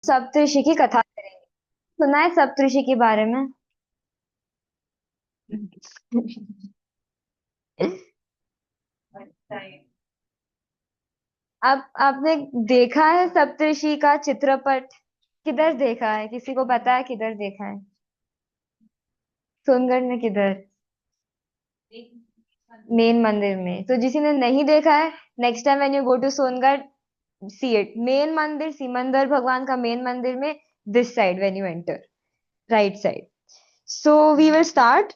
सप्तऋषि की कथा करेंगे। सुना है सप्तऋषि के बारे में? आप आपने देखा है सप्तऋषि का चित्रपट? किधर देखा है? किसी को पता है किधर देखा है? सोनगढ़ में किधर? मेन मंदिर में। तो जिसी ने नहीं देखा है, next time when you go to Songadh, see it. Main मंदिर, सिमंदर भगवान का मेन मंदिर में, this side when you enter, right side. So we will start.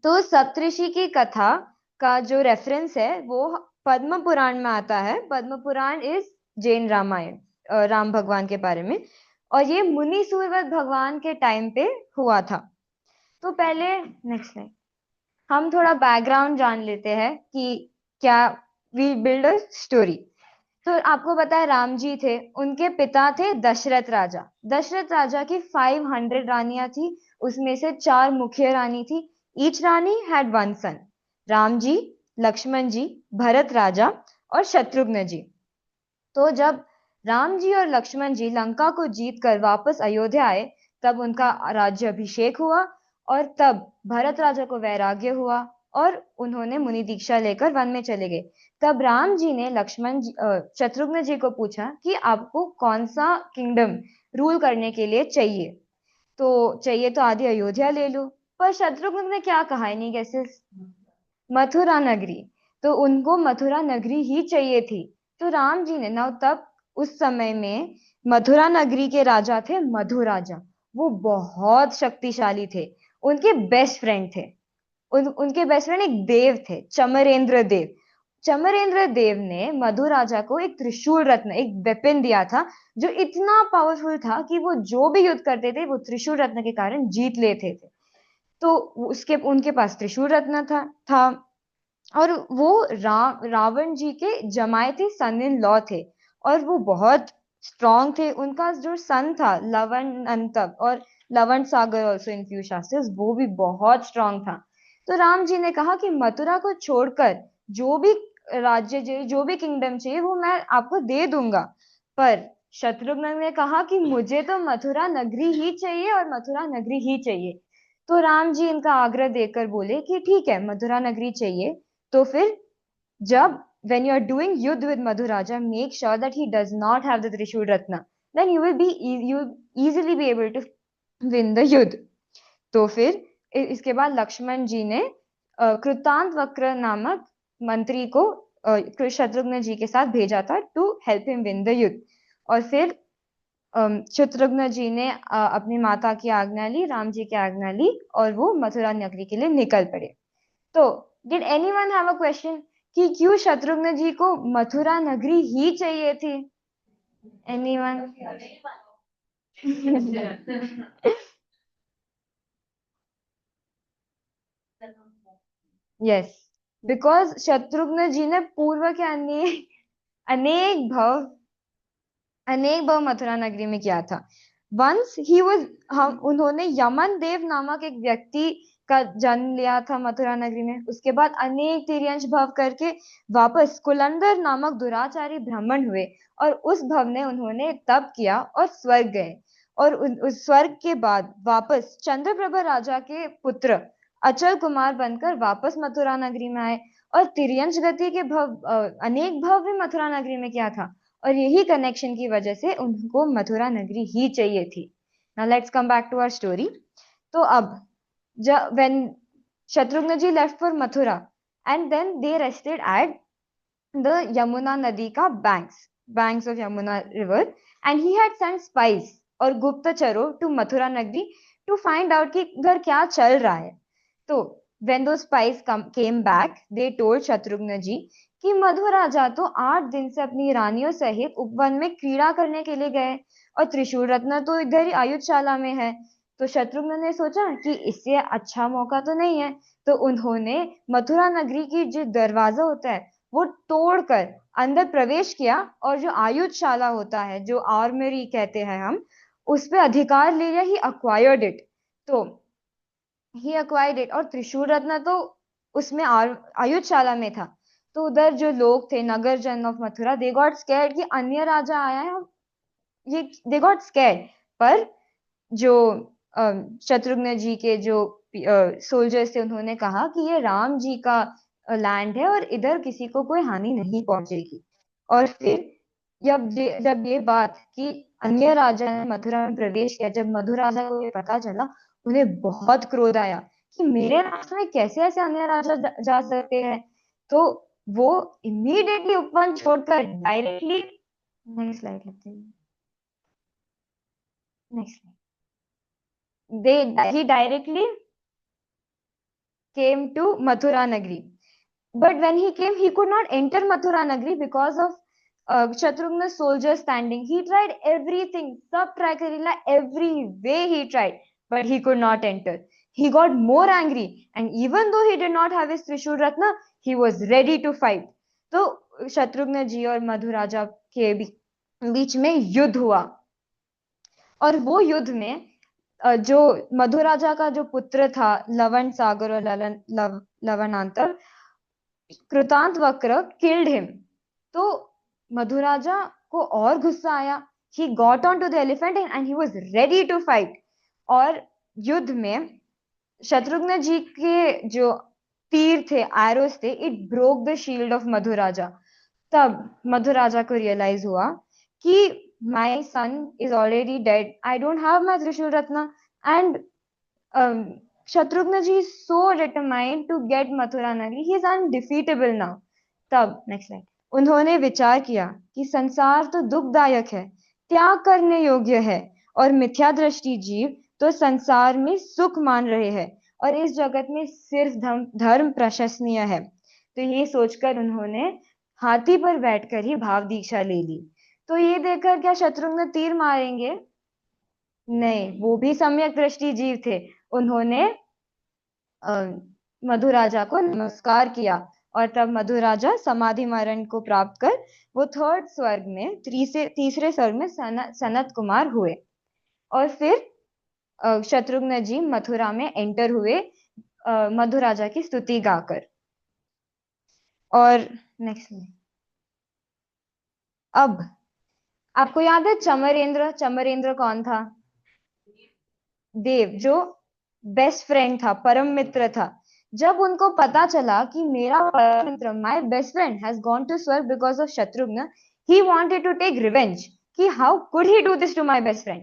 तो सप्तऋषि की कथा का जो रेफरेंस है वो पद्म पुराण में आता है। पद्म पुराण इज जैन रामायण, राम भगवान के बारे में। और ये मुनि सूरत भगवान के टाइम पे हुआ था। तो पहले, नेक्स्ट स्लाइड, हम थोड़ा बैकग्राउंड जान लेते हैं कि क्या, वी बिल्ड अ स्टोरी। तो आपको पता है राम जी थे, उनके पिता थे दशरथ राजा। दशरथ राजा की 500 रानियां थी, उसमें से 4 मुख्य रानी थी। ईच रानी हैड वन सन। राम जी, लक्ष्मण जी, भरत राजा और शत्रुघ्न जी। तो जब राम जी और लक्ष्मण जी लंका को जीत कर वापस अयोध्या आए, तब उनका राज्य अभिषेक हुआ। और तब भरत राजा को वैराग्य हुआ और उन्होंने मुनि दीक्षा लेकर वन में चले गए। तब राम जी ने शत्रुघ्न जी को पूछा कि आपको कौन सा किंगडम रूल करने के लिए चाहिए। तो चाहिए तो आधी अयोध्या ले लो। पर शत्रुघ्न ने क्या कहा इन गेसेस? मथुरा नगरी। तो उनको मथुरा नगरी ही चाहिए थी। तो राम जी ने ना, तब उस समय में मथुरा नगरी के राजा थे मधु राजा। वो बहुत शक्तिशाली थे। उनके बेस्ट फ्रेंड थे, उनके बेस्ट फ्रेंड एक देव थे, चमरेंद्र देव। चमरेंद्र देव ने मधु राजा को एक त्रिशूल रत्न, एक वेपन दिया था, जो इतना पावरफुल था कि वो जो भी युद्ध करते थे वो त्रिशूल रत्न के कारण जीत लेते थे। तो उसके उनके पास त्रिशूल रत्न था। और वो रावण जी के जमायती सन इन लॉ थे। और वो बहुत स्ट्रांग थे। उनका जो सन था लवण अंतक, और लवण सागर ऑल्सो इन फ्यू शास्त्र्स, वो भी बहुत स्ट्रांग था। तो राम जी ने कहा कि मथुरा को छोड़कर जो भी राज्य चाहिए, जो भी किंगडम चाहिए, वो मैं आपको दे दूंगा। पर शत्रुघ्न ने कहा कि मुझे तो मथुरा नगरी ही चाहिए और मथुरा नगरी ही चाहिए। तो राम जी इनका आग्रह देकर बोले कि ठीक है, मथुरा नगरी चाहिए। तो फिर जब, when you are doing युद्ध with Madhuraja, make sure that he does not have the Trishul Ratna. Then you will easily be able to win the युद्ध। तो फिर इसके बाद लक्ष्मण जी ने कृतांत वक्र नामक मंत्री को शत्रुघ्न जी के साथ भेजा था to help him win the युद्ध। और फिर शत्रुघ्न जी ने अपनी माता की आज्ञा ली, राम जी की आज्ञा ली, और वो मथुरा नगरी के लिए निकल पड़े। तो did anyone have a question कि क्यों शत्रुघ्न जी को मथुरा नगरी ही चाहिए थी? एनीवन? यस, बिकॉज शत्रुघ्न जी ने पूर्व के अनेक भव अनेक बार मथुरा नगरी में किया था। वंस ही वॉज, हम उन्होंने यमन देव नामक एक व्यक्ति का जन्म लिया था मथुरा नगरी में। उसके बाद अनेक तिर्यंश भव करके वापस कुलंदर नामक दुराचारी ब्राह्मण हुए, और उस भव ने उन्होंने तप किया और स्वर्ग गए। और उस स्वर्ग के बाद वापस चंद्रप्रभा राजा के पुत्र अचल कुमार बनकर वापस मथुरा नगरी में आए। और तिर्यंश गति के अनेक भव भी मथुरा नगरी में किया था। और यही कनेक्शन की वजह से उनको मथुरा नगरी ही चाहिए थी। Now let's come back to our story. तो अब जब when Shatrughna ji left for Mathura, and then they rested at the Yamuna नदी का banks of Yamuna river. And he had sent spies और गुप्तचरों टू मथुरा नगरी टू फाइंड आउट कि उधर क्या चल रहा है। तो when those spies came back, they told Shatrughan जी कि मधु राजा तो 8 दिन से अपनी रानियों सहित उपवन में क्रीड़ा करने के लिए गए, और त्रिशूल रत्न तो इधर ही आयुधशाला में है। तो शत्रुघ्न ने सोचा कि इससे अच्छा मौका तो नहीं है। तो उन्होंने मथुरा नगरी की जो दरवाजा होता है वो तोड़कर अंदर प्रवेश किया, और जो आयुधशाला होता है, जो आर्मरी कहते हैं हम, उस पे अधिकार ले लिया। ही अक्वायर्ड इट। तो ही अक्वायर्ड इट, और त्रिशूल रत्न तो उसमें आयुधशाला में था। तो उधर जो लोग थे, नगर जन of Mathura, they got scared कि अन्य राजा आया है, ये दे गॉट स्कैर्ड। पर जो शत्रुघ्न जी के जो सोल्जर्स थे उन्होंने कहा कि ये राम जी का लैंड है और इधर किसी को कोई हानि नहीं पहुंचेगी। और फिर जब ये बात कि अन्य राजा ने मथुरा में प्रवेश किया, जब मधु राजा को ये पता चला, उन्हें बहुत क्रोध आया कि मेरे राष्ट्र में कैसे ऐसे अन्य राजा जा सकते हैं। तो वो इमीडिएटली उपवन छोड़कर डायरेक्टली, नेक्स्ट स्लाइड लगते हैं, next, he directly came to Mathura Nagri. But when he came, he could not enter Mathura Nagri because of Shatrughna's soldiers standing. He tried everything, sub Trakarila, every way he tried, but he could not enter. He got more angry, and even though he did not have his Trishul Ratna, he was ready to fight. तो शत्रुघ्न जी और मधु राजा के बीच में युद्ध हुआ। और वो युद्ध में जो मधु राजा का जो पुत्र था लवण सागर और लवणांतर, कृतांत वक्र किल्ड हिम। तो मधु राजा को और गुस्सा आया। he got onto the elephant and he was ready to fight। और युद्ध में शत्रुघ्न जी के जो तीर थे, एरोस थे, it broke the shield of Madhu Raja. तब मधु राजा को रियलाइज हुआ कि my son is already dead, I don't have my Trishul Ratna, and Shatrughna ji is so determined to get Mathura Nagri, he is undefeatable now। तब next slide, उन्होंने विचार किया कि संसार तो दुखदायक है, त्याग करने योग्य है, और मिथ्या दृष्टि जीव तो संसार में सुख मान रहे हैं, और इस जगत में सिर्फ धर्म प्रशंसनीय है। तो ये सोचकर उन्होंने हाथी पर बैठकर ही भाव दीक्षा ले ली। तो ये देखकर क्या शत्रुघ्न तीर मारेंगे? नहीं, वो भी सम्यक दृष्टि जीव थे। उन्होंने मधु राजा को नमस्कार किया, और तब मधु राजा समाधि मरण को प्राप्त कर वो थर्ड स्वर्ग में, तीसरे स्वर्ग में सनत कुमार हुए। और फिर शत्रुघ्न जी मथुरा में एंटर हुए मधु राजा की स्तुति गाकर। और नेक्स्ट, अब आपको याद है चमरेंद्र? चमरेंद्र कौन था? देव, जो बेस्ट फ्रेंड था, परम मित्र था। जब उनको पता चला कि मेरा परम मित्र, my best friend has gone to स्वर्ग because of Shatrughna, he wanted to take revenge कि how could he do this to my best friend.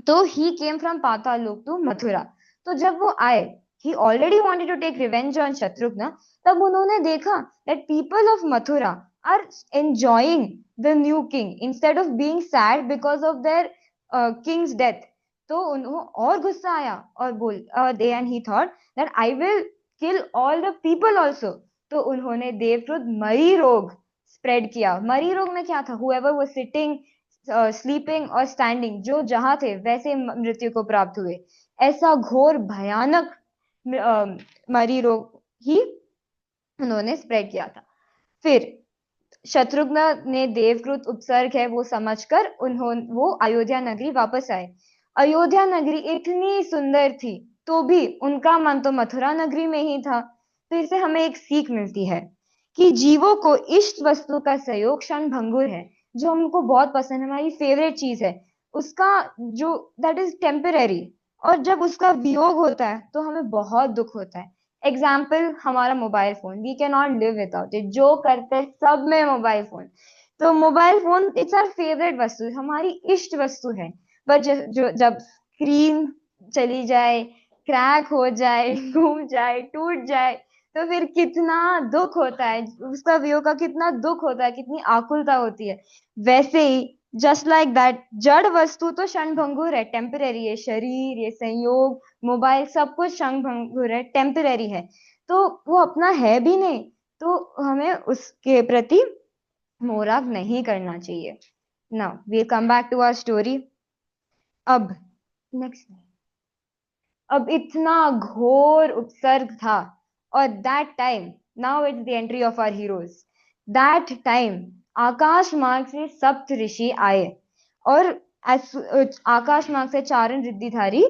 तो he came from Patalok to Mathura. तो जब वो आए, he already wanted to take revenge on Shatrughna। तब उन्होंने देखा that people of Mathura are enjoying the new king instead of being sad because of their king's death। तो उन्होंने और गुस्सा आया और and he thought that I will kill all the people also। तो उन्होंने देवक्रोध मरी रोग स्प्रेड किया। मरी रोग में क्या था? whoever was sitting, स्लीपिंग और स्टैंडिंग, जो जहां थे वैसे मृत्यु को प्राप्त हुए। ऐसा घोर भयानक मरी रोग ही उन्होंने स्प्रेड किया था। फिर शत्रुघ्न ने देवकृत उपसर्ग है वो समझकर वो अयोध्या नगरी वापस आए। अयोध्या नगरी इतनी सुंदर थी, तो भी उनका मन तो मथुरा नगरी में ही था। तो इससे हमें एक सीख मिलती है कि जीवों को इष्ट वस्तु का सहयोग क्षण भंगुर है। जो हमको बहुत पसंद है, हमारी फेवरेट चीज है, उसका जो दैट इज टेम्पररी, और जब उसका वियोग होता है तो हमें बहुत दुख होता है। एग्जाम्पल, हमारा mobile phone, we can not live without it. जो करते सब में मोबाइल फोन। तो mobile phone it's our favourite वस्तु, हमारी इष्ट वस्तु है। पर जब स्क्रीन चली जाए, क्रैक हो जाए, घूम जाए, टूट जाए, तो फिर कितना दुख होता है, उसका वियोग का कितना दुख होता है, कितनी आकुलता होती है। वैसे ही जस्ट लाइक दैट, जड़ वस्तु तो क्षणभंगुर है, टेम्पररी है। शरीर, ये संयोग, मोबाइल, सब कुछ क्षणभंगुर है, टेम्पररी है। तो वो अपना है भी नहीं, तो हमें उसके प्रति मोहराग नहीं करना चाहिए। Now we come back to our story. अब नेक्स्ट, अब इतना घोर उपसर्ग था, और that time, now it's the entry of our heroes. That time आकाश मार्ग से सप्त ऋषि आए, और आकाश मार्ग से चारण रिद्धिधारी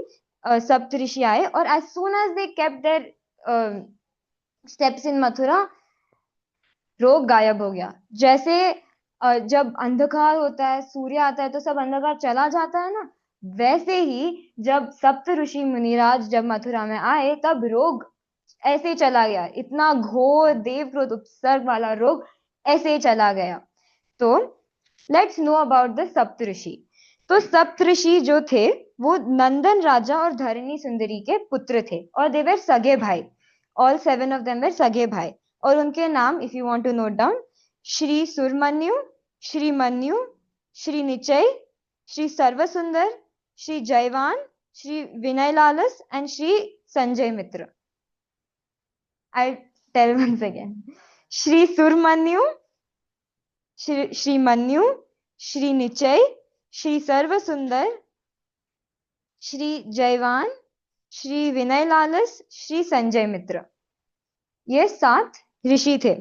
सप्त ऋषि आए, और as soon as they kept their steps in Mathura, रोग गायब हो गया। जैसे जब अंधकार होता है, सूर्य आता है, तो सब अंधकार चला जाता है ना। वैसे ही जब सप्त ऋषि मुनिराज जब मथुरा में आए, तब रोग ऐसे ही चला गया। इतना घोर देव क्रोध उपसर्ग वाला रोग ऐसे ही चला गया। तो लेट्स नो अबाउट द सप्तऋषि। तो सप्तऋषि जो थे वो नंदन राजा और धरणी सुंदरी के पुत्र थे, और दे वर सगे भाई। ऑल 7 ऑफ देम वर सगे भाई। और उनके नाम, if you want to note down, Shri Suramanyu, Shri Manyu, Shri Nichay, Shri Sarvasundar, Shri Jayvan, Shri Vinay Lalas and Shri Sanjay Mitra. I tell once again. Shri Suramanyu, Shri Manyu, Shri Nichay, Shri Sarvasundar, Shri Jayvan, Shri Vinay Lalas, Shri Sanjay Mitra. ये 7 ऋषि थे।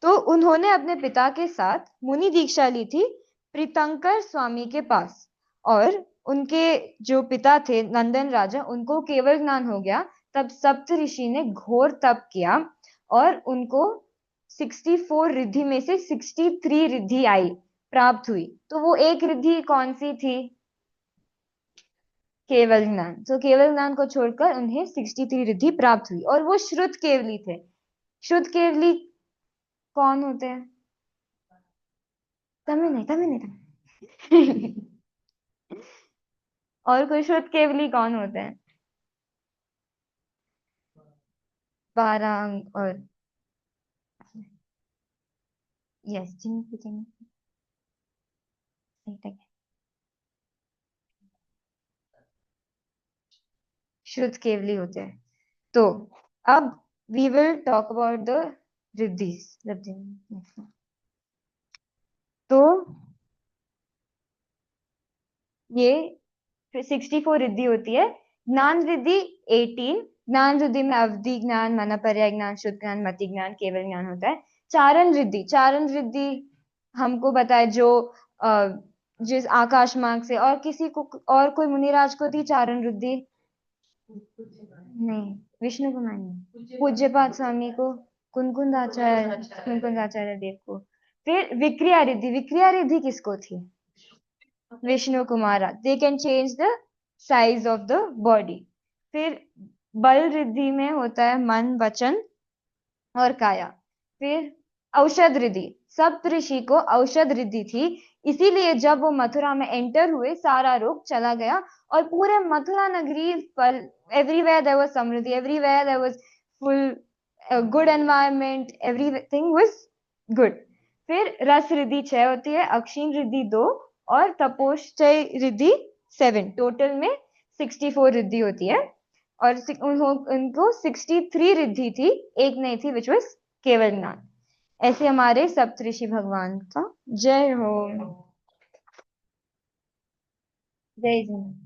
तो उन्होंने अपने पिता के साथ मुनि दीक्षा ली थी प्रीतंकर स्वामी के पास। और उनके जो पिता थे नंदन राजा, उनको केवल ज्ञान हो गया। तब सप्त ऋषि ने घोर तप किया और उनको 64 रिद्धि में से 63 रिद्धि आई, प्राप्त हुई। तो वो एक रिद्धि कौन सी थी? केवल ज्ञान। तो केवल ज्ञान को छोड़कर उन्हें 63 रिद्धि प्राप्त हुई, और वो श्रुत केवली थे। श्रुत केवली कौन होते हैं? तमिल नहीं, तमिल नहीं, तमिल। और कोई श्रुत केवली कौन होते हैं? 12 अंग और यस, जिनकी जिनकी सही तक है। श्रुत केवली होते हैं। तो अब we will talk about the riddhis. तो ये 64 रिद्धि होती है। ज्ञान रिद्धि 18। ज्ञान रिद्धि में अवधि ज्ञान, मनपर्याय ज्ञान, शुद्ध ज्ञान, मति ज्ञान, केवल ज्ञान होता है। चारण रिद्धि, चारण रिद्धि हमको बताए जो जिस आकाश मार्ग से, और किसी को, और कोई मुनिराज को थी चारण रिद्धि? नहीं, विष्णु कुमार नहीं, पूज्यपाद स्वामी को, कुनकुंदाचार्य देव को। फिर विक्रिया रिद्धि, विक्रिया रिद्धि किसको थी? Vishnu Kumara. They can change the size of the body. फिर बल रिद्धि में होता है मन, वचन और काया। फिर औषध रिद्धि, सप्त ऋषि को औषध रिद्धि थी, इसीलिए जब वो मथुरा में एंटर हुए सारा रोग चला गया, और पूरे मथुरा नगरी पर एवरीवेयर देयर वाज समृद्धि, everywhere there was full good environment, everything was good. फिर रस रिद्धि 6 होती है, अक्षीण रिद्धि 2, और तपोश्चय रिद्धि 7। टोटल में 64 रिद्धि होती है। और उनको 63 रिद्धि थी, एक नहीं थी, विच वॉज केवल ज्ञान। ऐसे हमारे सप्तऋषि भगवान का। जय हो। जय जय।